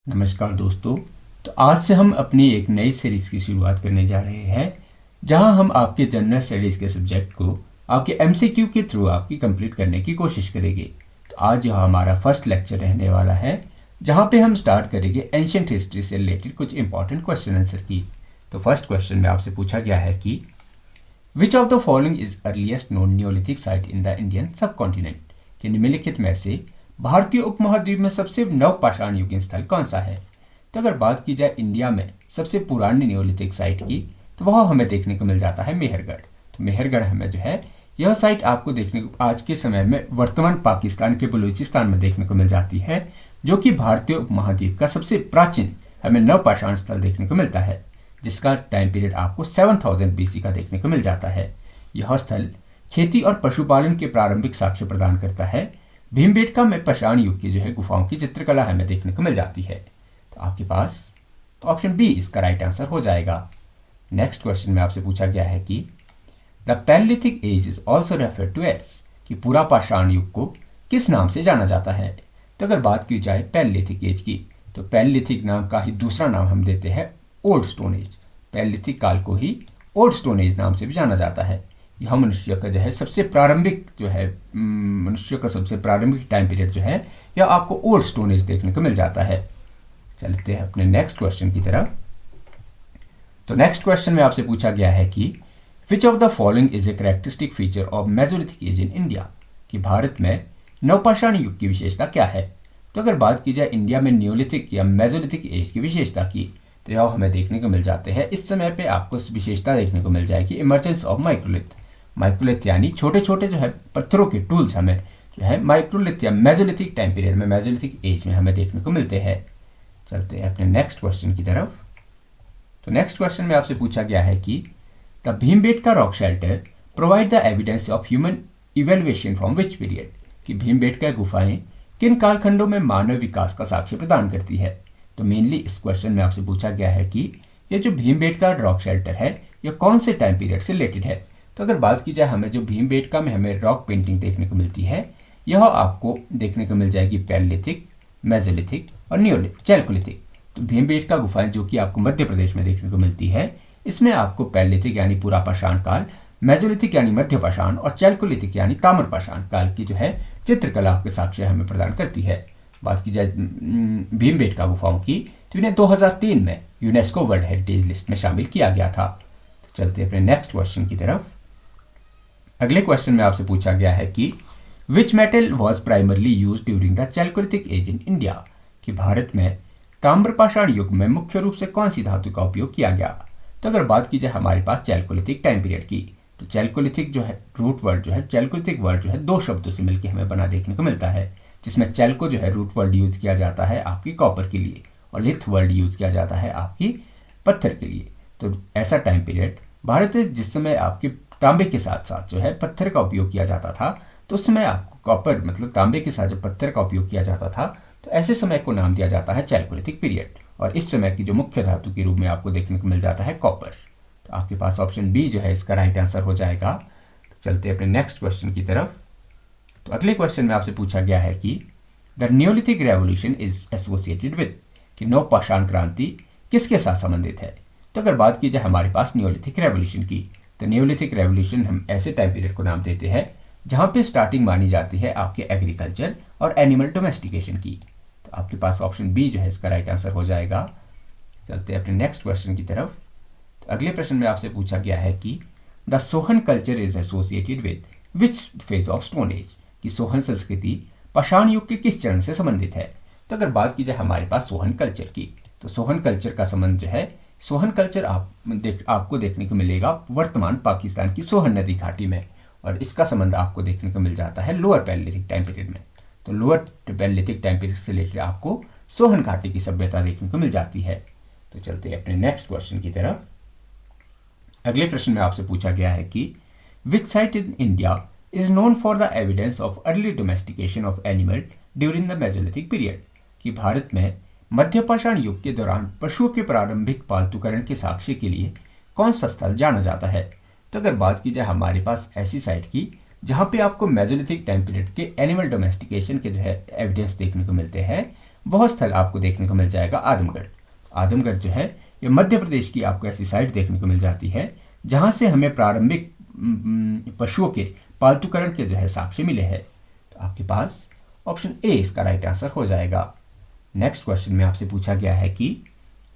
नमस्कार दोस्तों। तो आज से हम अपनी एक नई सीरीज की शुरुआत करने जा रहे हैं जहां हम आपके जनरल स्टडीज़ के सब्जेक्ट को आपके एमसीक्यू के थ्रू आपकी कंप्लीट करने की कोशिश करेंगे। तो आज यह हमारा फर्स्ट लेक्चर रहने वाला है जहां पे हम स्टार्ट करेंगे एंशियंट हिस्ट्री से रिलेटेड कुछ इंपॉर्टेंट क्वेश्चन आंसर की। तो फर्स्ट क्वेश्चन में आपसे पूछा गया है कि which of the following is earliest known Neolithic site in the Indian सब कॉन्टिनेंट, कि निम्नलिखित में से भारतीय उपमहाद्वीप में सबसे नवपाषाण युगीन स्थल कौन सा है। तो अगर बात की जाए इंडिया में सबसे पुरानी नियोलिथिक साइट की तो वह हमें देखने को मिल जाता है मेहरगढ़। तो मेहरगढ़ हमें जो है यह साइट आपको देखने को आज के समय में वर्तमान पाकिस्तान के बलूचिस्तान में देखने को मिल जाती है, जो कि भारतीय उपमहाद्वीप का सबसे प्राचीन हमें नवपाषाण स्थल देखने को मिलता है, जिसका टाइम पीरियड आपको 7000 बीसी का देखने को मिल जाता है। यह स्थल खेती और पशुपालन के प्रारंभिक साक्ष्य प्रदान करता है। भीमबेटका में पाषाण युग की जो है गुफाओं की चित्रकला हमें देखने को मिल जाती है। तो आपके पास ऑप्शन बी इसका राइट आंसर हो जाएगा। नेक्स्ट क्वेश्चन में आपसे पूछा गया है कि the palaeolithic age is also referred to age, कि पूरा पाषाण युग को किस नाम से जाना जाता है। तो अगर बात की जाए पैलियोलिथिक एज की तो पैलियोलिथिक नाम का ही दूसरा नाम हम देते हैं ओल्ड स्टोन एज। पैलियोलिथिक काल को ही ओल्ड स्टोन एज नाम से भी जाना जाता है। यह मनुष्य का जो है सबसे प्रारंभिक जो है मनुष्य का सबसे प्रारंभिक टाइम पीरियड जो है यह आपको ओल्ड स्टोन एज देखने को मिल जाता है। चलते हैं अपने नेक्स्ट क्वेश्चन की तरफ। तो नेक्स्ट क्वेश्चन में आपसे पूछा गया है कि which of the following is a characteristic feature of mesolithic age in India, कि भारत में नवपाषाण युग की विशेषता क्या है। तो अगर बात की जाए इंडिया में नियोलिथिक या मेसोलिथिक एज की विशेषता की तो यह हमें देखने को मिल जाते हैं। इस समय पे आपको विशेषता देखने को मिल जाएगी इमरजेंस ऑफ माइक्रोलिथ। माइक्रोलिथ यानी छोटे छोटे जो है पत्थरों के टूल्स हमें जो है माइक्रोलिथ या मेसोलिथिक टाइम पीरियड में मेसोलिथिक एज में हमें देखने को मिलते हैं। चलते हैं अपने नेक्स्ट क्वेश्चन की तरफ। तो नेक्स्ट क्वेश्चन में आपसे पूछा गया है कि the Bhimbetka rock shelter provide the evidence of human evaluation from which period, कि भीमबेटका गुफाएं किन कालखंडों में मानव विकास का साक्ष्य प्रदान करती है। तो मेनली इस क्वेश्चन में आपसे पूछा गया है कि ये जो भीमबेटका रॉक शेल्टर है यह कौन से टाइम पीरियड से रिलेटेड है। तो अगर बात की जाए हमें जो भीमबेटका में हमें रॉक पेंटिंग देखने को मिलती है यह आपको देखने को मिल जाएगी पैलियोलिथिक, मेसोलिथिक और नियोलिथिक, चैल्कोलिथिक। तो भीमबेटका गुफाएं जो कि आपको मध्य प्रदेश में देखने को मिलती है इसमें आपको पैलियोलिथिक यानी पूरा पाषाण काल, मेसोलिथिक यानी मध्य पाषाण और चैल्कोलिथिक यानी ताम्र पाषाण काल की जो है चित्रकला के साक्ष्य हमें प्रदान करती है। बात की जाए भीमबेटका गुफाओं की तो इन्हें 2003 में यूनेस्को वर्ल्ड हेरिटेज लिस्ट में शामिल किया गया था। तो चलते अपने नेक्स्ट क्वेश्चन की तरफ। अगले क्वेश्चन में आपसे पूछा गया है कि which metal was primarily use during the chalcolithic age in India, कि भारत में ताम्रपाषाण युग में मुख्य रूप से कौन सी धातु का उपयोग किया गया। तो अगर बात की जाए हमारे पास चैल्कोलिथिक टाइम पीरियड की तो चैल्कोलिथिक जो है रूट वर्ड जो है चैल्कोलिथिक वर्ड जो है दो शब्दों से मिलकर हमें बना देखने को मिलता है, जिसमें चैल्को जो है रूट वर्ड यूज किया जाता है आपकी कॉपर के लिए और लिथ वर्ड यूज किया जाता है आपकी पत्थर के लिए। तो ऐसा टाइम पीरियड भारत में जिस समय आपके तांबे के साथ साथ जो है पत्थर का उपयोग किया जाता था, तो उस समय आपको कॉपर मतलब तांबे के साथ जब पत्थर का उपयोग किया जाता था तो ऐसे समय को नाम दिया जाता है चैल्कोलिथिक पीरियड। और इस समय की जो मुख्य धातु के रूप में आपको देखने को मिल जाता है कॉपर। तो आपके पास ऑप्शन बी जो है इसका राइट आंसर हो जाएगा। तो चलते अपने नेक्स्ट क्वेश्चन की तरफ। तो अगले क्वेश्चन में आपसे पूछा गया है कि the Neolithic revolution is associated with, कि नवपाषाण क्रांति किसके साथ संबंधित है। तो अगर बात की जाए हमारे पास नियोलिथिक रेवोल्यूशन की तो नियोलिथिक रेवोल्यूशन हम ऐसे टाइम पीरियड को नाम देते हैं जहां पे स्टार्टिंग मानी जाती है आपके एग्रीकल्चर और एनिमल डोमेस्टिकेशन की। तो आपके पास ऑप्शन बी जो है इसका राइट आंसर हो जाएगा। चलते हैं अपने नेक्स्ट क्वेश्चन की तरफ। तो अगले प्रश्न में आपसे पूछा गया है कि the Sohan culture is associated with which phase of stone age, कि सोहन संस्कृति पाषाण युग के किस चरण से संबंधित है। तो अगर बात की जाए हमारे पास सोहन कल्चर की तो सोहन कल्चर का संबंध जो है सोहन कल्चर आपको देखने को मिलेगा वर्तमान पाकिस्तान की सोहन नदी घाटी में, और इसका संबंध आपको देखने को मिल जाता है लोअर पैलियोलिथिक टाइम पीरियड में। तो लोअर पैलियोलिथिक टाइम पीरियड से रिलेटेड आपको सोहन घाटी की सभ्यता देखने को मिल जाती है। तो चलते हैं अपने नेक्स्ट क्वेश्चन की तरफ। अगले प्रश्न में आपसे पूछा गया है कि which site in India is known for the evidence of early domestication of animal during the Mesolithic period, कि भारत में मध्यपाषाण युग के दौरान पशुओं के प्रारंभिक पालतूकरण के साक्ष्य के लिए कौन सा स्थल जाना जाता है। तो अगर बात की जाए हमारे पास ऐसी साइट की जहां पे आपको मेसोलिथिक टाइम पीरियड के एनिमल डोमेस्टिकेशन के जो है एविडेंस देखने को मिलते हैं वह स्थल आपको देखने को मिल जाएगा आदमगढ़। आदमगढ़ जो है ये मध्य प्रदेश की आपको ऐसी साइट देखने को मिल जाती है जहाँ से हमें प्रारंभिक पशुओं के पालतूकरण के जो है साक्ष्य मिले हैं। तो आपके पास ऑप्शन ए इसका राइट आंसर हो जाएगा। नेक्स्ट क्वेश्चन में आपसे पूछा गया है कि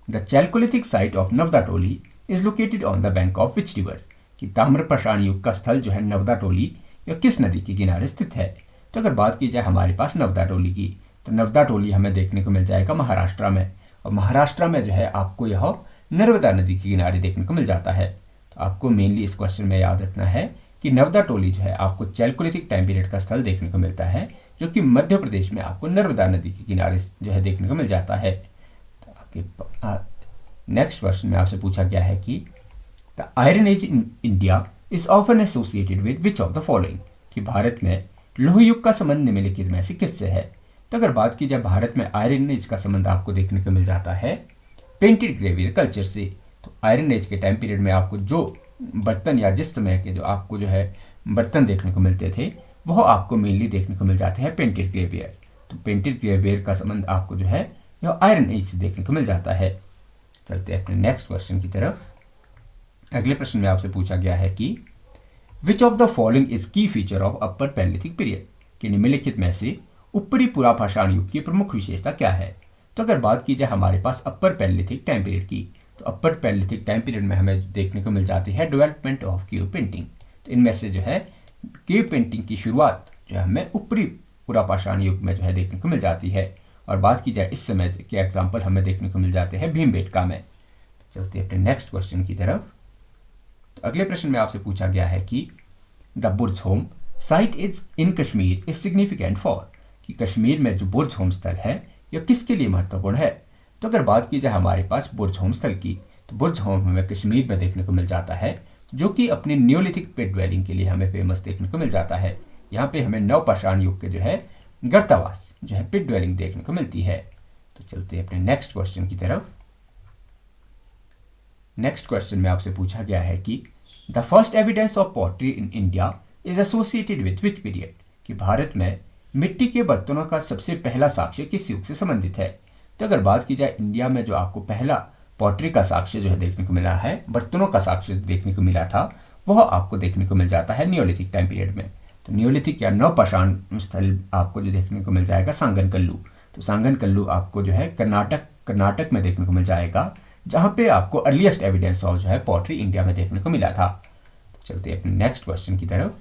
the Chalcolithic site of Navdatoli is located on the bank of which river, कि ताम्रपाषाण युग का स्थल जो है नवदाटोली या किस नदी के किनारे स्थित है। तो अगर बात की जाए हमारे पास नवदाटोली की, तो नवदाटोली हमें देखने को मिल जाएगा महाराष्ट्र में, और महाराष्ट्र में जो है आपको यह नर्मदा नदी के किनारे देखने को मिल जाता है। तो आपको मेनली इस क्वेश्चन में याद रखना है कि नवदाटोली जो है आपको चैल्कोलिथिक टाइम पीरियड का स्थल देखने को मिलता है, जो कि मध्य प्रदेश में आपको नर्मदा नदी के किनारे जो है देखने को मिल जाता है। तो आपके नेक्स्ट क्वेश्चन में आपसे पूछा गया है कि the iron age in India is often associated with which of the following, कि भारत में लोह युग का संबंध निम्नलिखित में से किससे है। तो अगर बात की जाए भारत में आयरन एज का संबंध आपको देखने को मिल जाता है पेंटेड ग्रेवियर कल्चर से। तो आयरन एज के टाइम पीरियड में आपको जो बर्तन या जिस समय के जो आपको जो है बर्तन देखने को मिलते थे वह आपको मेनली देखने को मिल जाते हैं पेंटेड ग्रेवियर। तो पेंटेड ग्रेवियर का संबंध आपको जो है यह आयरन एज से देखने को मिल जाता है। चलते हैं अपने नेक्स्ट क्वेश्चन की तरफ। अगले प्रश्न में आपसे पूछा गया है कि which of the following is key feature of upper palaeolithic period, कि निम्नलिखित में से ऊपरी पुरापाषाण युग की प्रमुख विशेषता क्या है। तो अगर बात की जाए हमारे पास अपर पैलियोलिथिक टाइम पीरियड की, तो अपर पैलियोलिथिक टाइम पीरियड में हमें देखने को मिल जाती है डेवलपमेंट ऑफ केव पेंटिंग। तो इनमें से जो है केव पेंटिंग की शुरुआत जो है हमें ऊपरी पुरापाषाण युग में जो है देखने को मिल जाती है। और बात की जाए इस समय के एग्जाम्पल हमें देखने को मिल जाते हैं भीमबेटका में। चलते हैं अपने नेक्स्ट क्वेश्चन की तरफ। तो अगले प्रश्न में आपसे पूछा गया है कि the Burzahom site is in Kashmir is significant for, कि कश्मीर में जो बुर्ज़होम स्थल है यह किसके लिए महत्वपूर्ण है। तो अगर बात की जाए हमारे पास बुर्ज़होम स्थल की, तो बुर्ज़होम हमें कश्मीर में देखने को मिल जाता है, जो कि अपनी न्योलिथिक पिट ड्वेलिंग के लिए हमें फेमस देखने को मिल जाता है। यहाँ पे हमें नवपाषाण युग के जो है गर्तावास जो है पिट ड्वेलिंग देखने को मिलती है। तो चलते हैं अपने नेक्स्ट क्वेश्चन की तरफ। नेक्स्ट क्वेश्चन में आपसे पूछा गया है कि the first evidence of pottery in India is associated with which period, कि भारत में मिट्टी के बर्तनों का सबसे पहला साक्ष्य किस युग से संबंधित है। तो अगर बात की जाए इंडिया में जो आपको पहला पॉटरी का साक्ष्य जो है देखने को मिला है, बर्तनों का साक्ष्य देखने को मिला था, वह आपको देखने को मिल जाता है नियोलिथिक टाइम पीरियड में। तो नियोलिथिक या नवपाषाण स्थल आपको जो देखने को मिल जाएगा सांगनकल्लू। तो सांगनकल्लू आपको जो है कर्नाटक में देखने को मिल जाएगा, जहां पे आपको अर्लीस्ट एविडेंस ऑफ जो है पॉटरी इंडिया में देखने को मिला था। तो चलते हैं अपने नेक्स्ट क्वेश्चन की तरफ।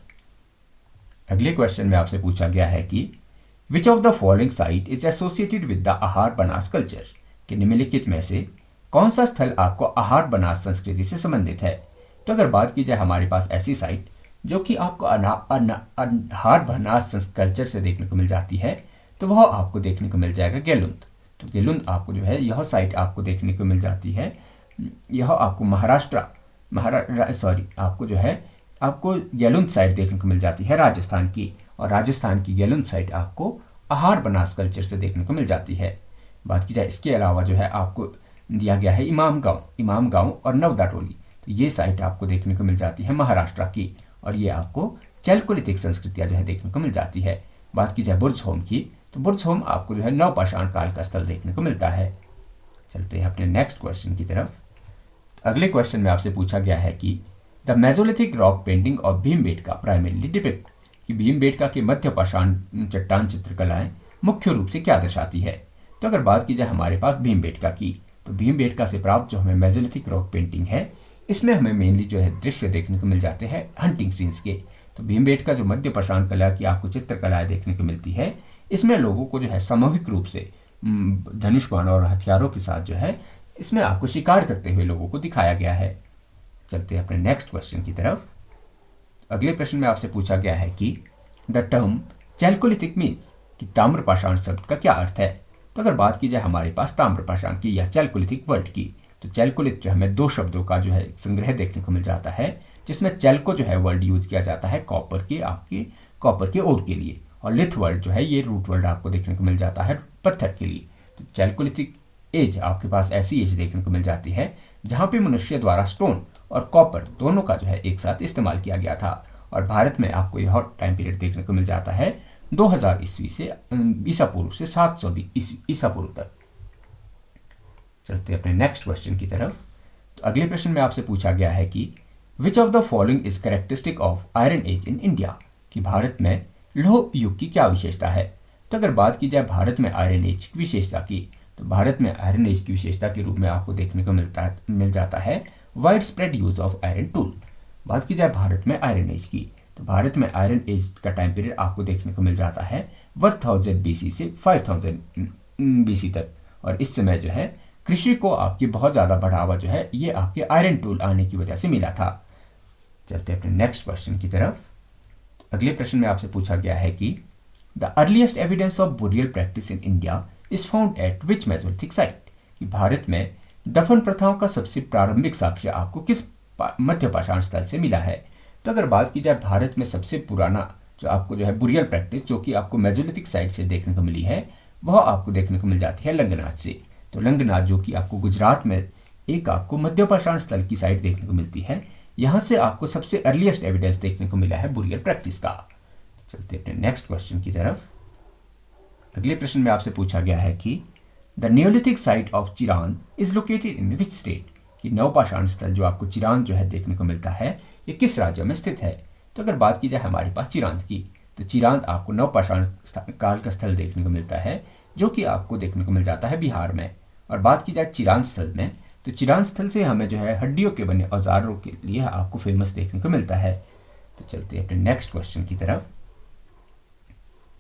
अगले क्वेश्चन में आपसे पूछा गया है कि which of the following site is associated with the आहार बनास कल्चर, कि निम्नलिखित में से कौन सा स्थल आपको आहार बनास संस्कृति से संबंधित है। तो अगर बात की जाए हमारे पास ऐसी साइट जो कि आपको आहार बनास कल्चर से देखने को मिल जाती है, तो वह आपको देखने को मिल जाएगा गेलुंद। तो गेलुंद आपको जो है यह साइट आपको देखने को मिल जाती है, यह आपको आपको जो है आपको गेलुंद साइट देखने को मिल जाती है राजस्थान की, और राजस्थान की गेलुंद साइट आपको आहार बनास कल्चर से देखने को मिल जाती है। बात की जाए इसके अलावा जो है आपको दिया गया है इमाम गांव और नवदाटोली। तो ये साइट आपको देखने को मिल जाती है महाराष्ट्र की, और ये आपको चैल्कोलिथिक संस्कृतियाँ जो है देखने को मिल जाती है। बात की जाए बुर्ज़होम की, तो बुर्ज़होम आपको जो है नवपाषाण काल का स्थल देखने को मिलता है। चलते हैं अपने नेक्स्ट क्वेश्चन की तरफ। अगले क्वेश्चन में आपसे पूछा गया है कि the Mesolithic rock painting of Bhimbetka primarily depict, कि भीमबेटका की मध्यपाषाण चट्टान चित्रकलाएं मुख्य रूप से क्या दर्शाती है। तो अगर बात की जाए हमारे पास भीमबेटका की, तो भीमबेटका से प्राप्त जो हमें मेसोलिथिक रॉक पेंटिंग है, इसमें हमें मेनली जो है दृश्य देखने को मिल जाते हैं हंटिंग सीन्स के। तो भीमबेटका जो मध्यपाषाण कला की आपको चित्रकलाएं देखने को मिलती है, इसमें लोगों को जो है सामूहिक रूप से धनुष बाण और हथियारों के साथ जो है इसमें आपको शिकार करते हुए लोगों को दिखाया गया है। चलते हैं अपने नेक्स्ट क्वेश्चन की तरफ। अगले प्रश्न में आपसे पूछा गया है कि द टर्म चैल्कोलिथिक मीन्स, कि ताम्रपाषाण शब्द का क्या अर्थ है। तो अगर बात की जाए हमारे पास ताम्रपाषाण की या चैल्कोलिथिक वर्ड की, तो चैल्कोलिथ जो हमें दो शब्दों का जो है संग्रह देखने को मिल जाता है, जिसमें चैल्को जो है वर्ड यूज किया जाता है कॉपर के ओर के लिए, और लिथ वर्ड जो है ये रूट वर्ड आपको देखने को मिल जाता है पत्थर के लिए। तो चैल्कोलिथिक एज आपके पास ऐसी एज देखने को मिल जाती है जहाँ पे मनुष्य द्वारा स्टोन और कॉपर दोनों का जो है एक साथ इस्तेमाल किया गया था। और भारत में आपको यह टाइम पीरियड देखने को मिल जाता है 2000 ईस्वी से ईसा पूर्व से 700 ईसा पूर्व तक। चलते अपने नेक्स्ट क्वेश्चन की तरफ। तो अगले प्रश्न में आपसे पूछा गया है कि which of the following is characteristic of iron age in India, कि भारत में लौह युग की क्या विशेषता है। तो अगर बात की जाए भारत में आयरन एज की विशेषता की, तो भारत में आयरन एज की विशेषता के रूप में आपको देखने को मिल जाता है wide spread use of iron tool. बात की जाए भारत में आयरन एज की, तो भारत में आयरन एज का टाइम पीरियड आपको देखने को मिल जाता है 1000 BC से 5000 BC तक। और इस समय जो है कृषि को आपकी बहुत ज़्यादा बढ़ावा जो है ये आपके आयरन टूल आने की वजह से मिला था। चलते अपने नेक्स्ट क्वेश्चन की तरफ। अगले प्रश्न में आपसे पूछा गया है कि the earliest evidence of burial practice in India is found at which Mesolithic site, कि भारत में दफन प्रथाओं का सबसे प्रारंभिक साक्ष्य आपको किस मध्य पाषाण स्थल से मिला है। तो अगर बात की जाए भारत में सबसे पुराना जो आपको जो है बुरियल प्रैक्टिस जो कि आपको मेसोलिथिक साइट से देखने को मिली है, वह आपको देखने को मिल जाती है लंगनाथ से। तो लंगनाथ जो कि आपको गुजरात में एक आपको मध्य पाषाण स्थल की साइट देखने को मिलती है, यहाँ से आपको सबसे अर्लीस्ट एविडेंस देखने को मिला है बुरियल प्रैक्टिस का। चलते अपने नेक्स्ट क्वेश्चन की तरफ। अगले प्रश्न में आपसे पूछा गया है कि the neolithic site of Chirand is located in which state, कि नवपाषाण स्थल जो आपको चिरान जो है देखने को मिलता है ये किस राज्य में स्थित है। तो अगर बात की जाए हमारे पास चिरांद की, तो चिरांद आपको नवपाषाण काल का स्थल देखने को मिलता है जो कि आपको देखने को मिल जाता है बिहार में। और बात की जाए चिरांद स्थल में, तो चिरांद स्थल से हमें जो है हड्डियों के बने औजारों के लिए आपको फेमस देखने को मिलता है। तो चलते हैं अपने नेक्स्ट क्वेश्चन की तरफ।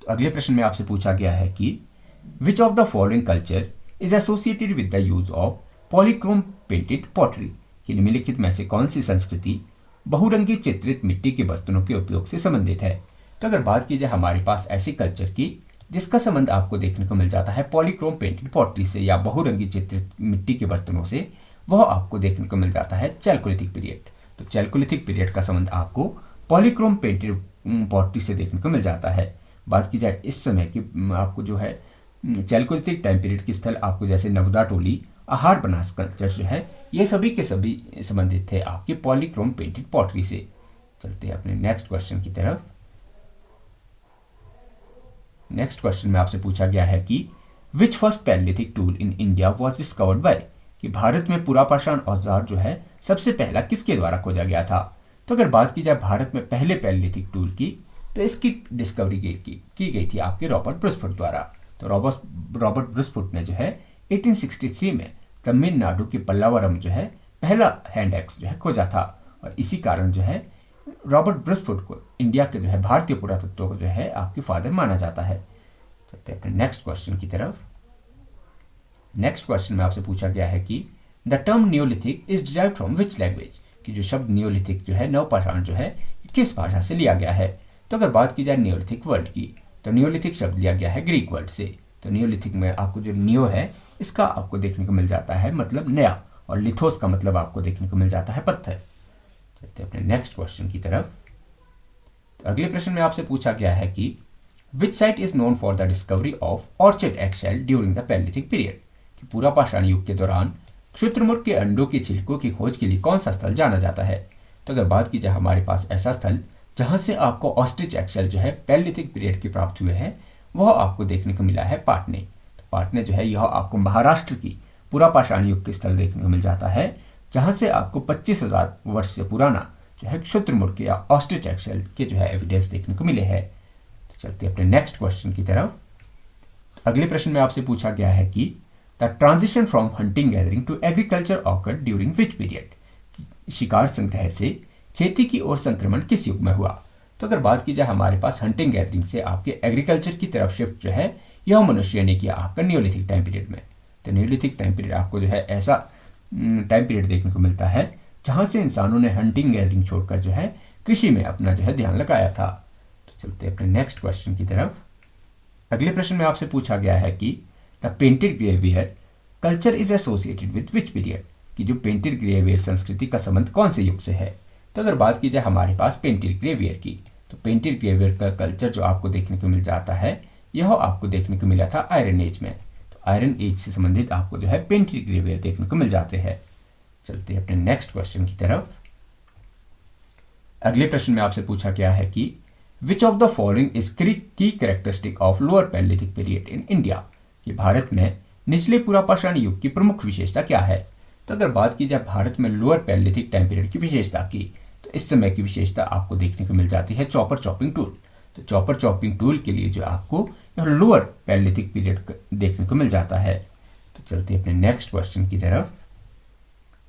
तो अगले प्रश्न में आपसे पूछा गया है कि which of the following culture is associated with the use of Polychrome painted pottery, कि निम्नलिखित में से कौन सी संस्कृति बहुरंगी चित्रित मिट्टी के बर्तनों के उपयोग से संबंधित है। तो अगर बात की जाए हमारे पास ऐसी कल्चर की जिसका संबंध आपको देखने को मिल जाता है पॉलीक्रोम पेंटेड पॉटरी से या बहुरंगी चित्रित मिट्टी के बर्तनों से, वह आपको देखने को मिल जाता है चैल्कोलिथिक पीरियड। तो चैल्कोलिथिक पीरियड का संबंध आपको पॉलीक्रोम पेंटेड पॉटरी से देखने को मिल जाता है। बात की जाए इस समय की आपको जो है चैल्कोलिथिक टाइम पीरियड की स्थल आपको जैसे नवदा टोली, आहार बनास कल्चर जो है ये सभी के सभी संबंधित थे आपके पॉलीक्रोम पेंटेड पॉटरी से। चलते हैं अपने नेक्स्ट क्वेश्चन की तरफ। नेक्स्ट क्वेश्चन में आपसे पूछा गया है कि which first palaeolithic tool in India was discovered by, कि भारत में पुरापाषाण औजार जो है सबसे पहला किसके द्वारा खोजा गया था। तो अगर बात की जाए भारत में पहले पैलेलिथिक टूल की, तो इसकी डिस्कवरी की गई थी आपके रॉबर्ट ब्रुसफुट द्वारा। तो रॉबर्ट ब्रुसफुट ने जो है 1863 में तमिलनाडु के पल्लावरम जो है पहला हैंड एक्स जो है खोजा था। और इसी कारण जो है रॉबर्ट ब्रुसफुट को इंडिया के जो है भारतीय पुरातत्व को जो है आपके फादर माना जाता है। चलते अपने नेक्स्ट क्वेश्चन की तरफ। नेक्स्ट क्वेश्चन में आपसे पूछा गया है कि the term Neolithic is derived from which language, कि जो शब्द नियोलिथिक जो है नवपाषाण जो है किस भाषा से लिया गया है। तो अगर बात की जाए नियोलिथिक वर्ड की, तो नियोलिथिक शब्द लिया गया है ग्रीक वर्ड से। तो नियोलिथिक में आपको जो नियो है इसका आपको देखने को मिल जाता है मतलब नया, और लिथोस का मतलब आपको देखने को मिल जाता है पत्थर। चलते अपने नेक्स्ट क्वेश्चन की तरफ। तो अगले प्रश्न में आपसे पूछा गया है कि which site is known for the discovery of orchid eggshell during the palaeolithic period, कि पुरापाषाण युग के दौरान शुतुरमुर्ग के अंडों के छिलकों की खोज के लिए कौन सा स्थल जाना जाता है। तो अगर बात की जाए हमारे पास ऐसा स्थल जहां से आपको ऑस्ट्रिच एगशेल जो है पैलेलिथिक पीरियड की प्राप्त हुए हैं, वह आपको देखने को मिला है पाटने। तो पाटने जो है यह आपको महाराष्ट्र की पुरापाषाण युग के स्थल देखने को मिल जाता है, जहां से आपको 25,000 वर्ष से पुराना जो है शुतुरमुर्ग या ऑस्ट्रिच एगशेल के जो है एविडेंस देखने को मिले हैं। तो चलते अपने नेक्स्ट क्वेश्चन की तरफ। अगले प्रश्न में आपसे पूछा गया है कि the transition from hunting gathering to agriculture occurred during which period, शिकार संग्रह से खेती की ओर संक्रमण किस युग में हुआ। तो अगर बात की जाए हमारे पास हंटिंग गैदरिंग से आपके एग्रीकल्चर की तरफ शिफ्ट जो है यह मनुष्य ने किया आपका नियोलिथिक टाइम पीरियड में। तो नियोलिथिक टाइम पीरियड आपको जो है ऐसा टाइम पीरियड देखने को मिलता है जहां से इंसानों ने हंटिंग गैदरिंग छोड़कर जो है कृषि में अपना जो है ध्यान लगाया था। तो चलते अपने नेक्स्ट क्वेश्चन की तरफ। अगले प्रश्न में आपसे पूछा गया है कि the painted ग्रेवियर culture is associated with which period, कि जो पेंटेड ग्रेवियर संस्कृति का संबंध कौन से युग से है। तो अगर बात की जाए हमारे पास पेंटेड ग्रेवियर की, तो पेंटेड ग्रेवियर का कल्चर जो आपको देखने को मिल जाता है यह आपको देखने को मिला था आयरन एज में। तो आयरन एज से संबंधित आपको जो है पेंटेड ग्रेवियर देखने को मिल जाते हैं। चलते हैं अपने नेक्स्ट क्वेश्चन की तरफ। अगले प्रश्न में आपसे पूछा गया है कि which of the following is key characteristic of lower palaeolithic period in India, कि भारत में निचले पुरापाषाण युग की प्रमुख विशेषता क्या है। तो अगर बात की जाए भारत में लोअर पैलियोलिथिक टाइम पीरियड की विशेषता की, तो इस समय की विशेषता आपको देखने को मिल जाती है चॉपर चॉपिंग टूल। तो चॉपर चॉपिंग टूल के लिए जो आपको लोअर पैलियोलिथिक पीरियड देखने को मिल जाता है। तो चलते अपने नेक्स्ट क्वेश्चन की तरफ।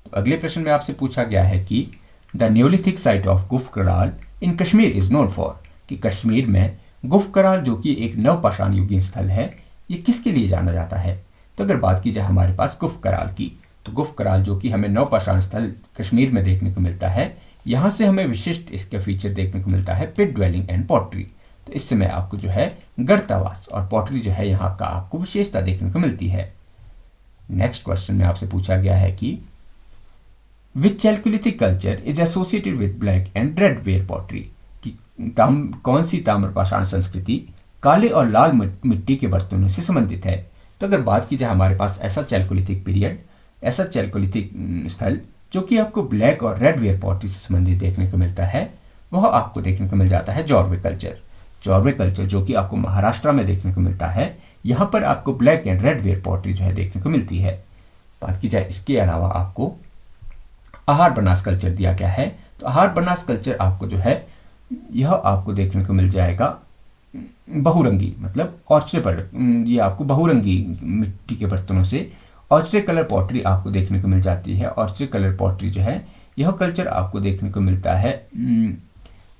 तो अगले प्रश्न में आपसे पूछा गया है कि द न्योलिथिक साइट ऑफ गुफ कराल इन कश्मीर इज नोन फॉर, कि कश्मीर में गुफ कराल जो कि एक नवपाषाण युगीन स्थल है, ये किसके लिए जाना जाता है। तो अगर बात की जाए हमारे पास गुफ कराल की, तो गुफ कराल जो कि हमें नवपाषाण स्थल कश्मीर में देखने को मिलता है, यहाँ से हमें विशिष्ट इसका फीचर देखने को मिलता है पिट ड्वेलिंग एंड पॉटरी। तो इस समय आपको जो है गर्तावास और पॉटरी जो है यहाँ का आपको विशेषता देखने को मिलती है। नेक्स्ट क्वेश्चन में आपसे पूछा गया है कि which chalcolithic culture is associated with black and red ware pottery, कि कौन सी ताम्रपाषाण संस्कृति काले और लाल मिट्टी के बर्तनों से संबंधित है। तो अगर बात की जाए हमारे पास ऐसा चैल्कोलिथिक पीरियड, ऐसा चैल्कोलिथिक स्थल जो कि आपको ब्लैक और रेड वेयर पॉटरी से संबंधित देखने को मिलता है, वह आपको देखने को मिल जाता है जॉर्वे कल्चर। जॉर्वे कल्चर जो कि आपको महाराष्ट्र में देखने को मिलता है, यहाँ पर आपको black and red ware pottery जो है देखने को मिलती है। बात की जाए इसके अलावा आपको आहार बनास कल्चर दिया गया है। तो आहार बनास कल्चर आपको जो है यह आपको देखने को मिल जाएगा बहुरंगी, मतलब ऑर्चरे पर, ये आपको बहुरंगी मिट्टी के बर्तनों से ऑर्चरे कलर पॉटरी आपको देखने को मिल जाती है। ऑर्चरे कलर पॉटरी जो है यह कल्चर आपको देखने को मिलता है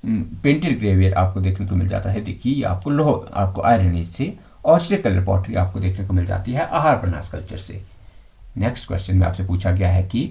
पेंटेड ग्रेवियर आपको देखने को मिल जाता है। देखिए ये आपको लोह, आपको आयरन एज से ऑर्चरे कलर पॉटरी आपको देखने को मिल जाती है आहार बनास कल्चर से। नेक्स्ट क्वेश्चन में आपसे पूछा गया है कि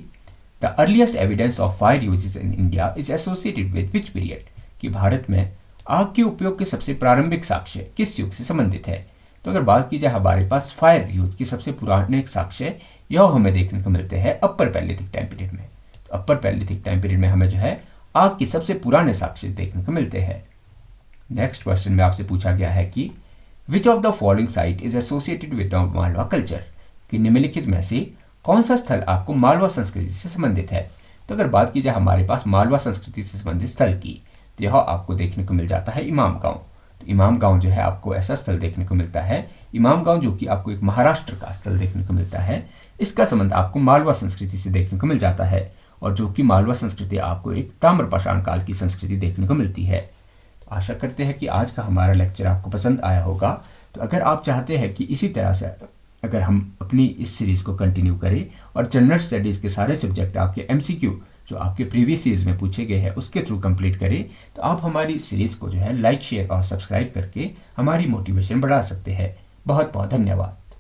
the earliest evidence of fire uses in India is associated with which period, कि भारत में आग के उपयोग के सबसे प्रारंभिक साक्ष्य किस युग से संबंधित है। तो अगर बात की जाए हमारे पास फायर यूज की सबसे पुराने साक्ष्य यह हमें देखने को मिलते हैं अपर पैलियोलिथिक टाइम पीरियड में। तो अपर पैलियोलिथिक टाइम पीरियड में हमें जो है आग के सबसे पुराने साक्ष्य देखने को मिलते हैं। नेक्स्ट क्वेश्चन में आपसे पूछा गया है कि which of the following site is associated with the Malwa culture, कि निम्नलिखित में से कौन सा स्थल आपको मालवा संस्कृति से संबंधित है। तो अगर बात की जाए हमारे पास मालवा संस्कृति से संबंधित स्थल की, तो यह आपको देखने को मिल जाता है इमाम गांव। तो इमाम गांव जो है आपको ऐसा स्थल देखने को मिलता है, इमाम गांव जो कि आपको एक महाराष्ट्र का स्थल देखने को मिलता है, इसका संबंध आपको मालवा संस्कृति से देखने को मिल जाता है, और जो कि मालवा संस्कृति आपको एक ताम्रपाषाण काल की संस्कृति देखने को मिलती है। तो आशा करते हैं कि आज का हमारा लेक्चर आपको पसंद आया होगा। तो अगर आप चाहते हैं कि इसी तरह से अगर हम अपनी इस सीरीज़ को कंटिन्यू करें और जनरल स्टडीज़ के सारे सब्जेक्ट आपके MCQ जो आपके प्रीवियस सीरीज में पूछे गए हैं उसके थ्रू कंप्लीट करें, तो आप हमारी सीरीज़ को जो है लाइक, शेयर और सब्सक्राइब करके हमारी मोटिवेशन बढ़ा सकते हैं। बहुत बहुत धन्यवाद।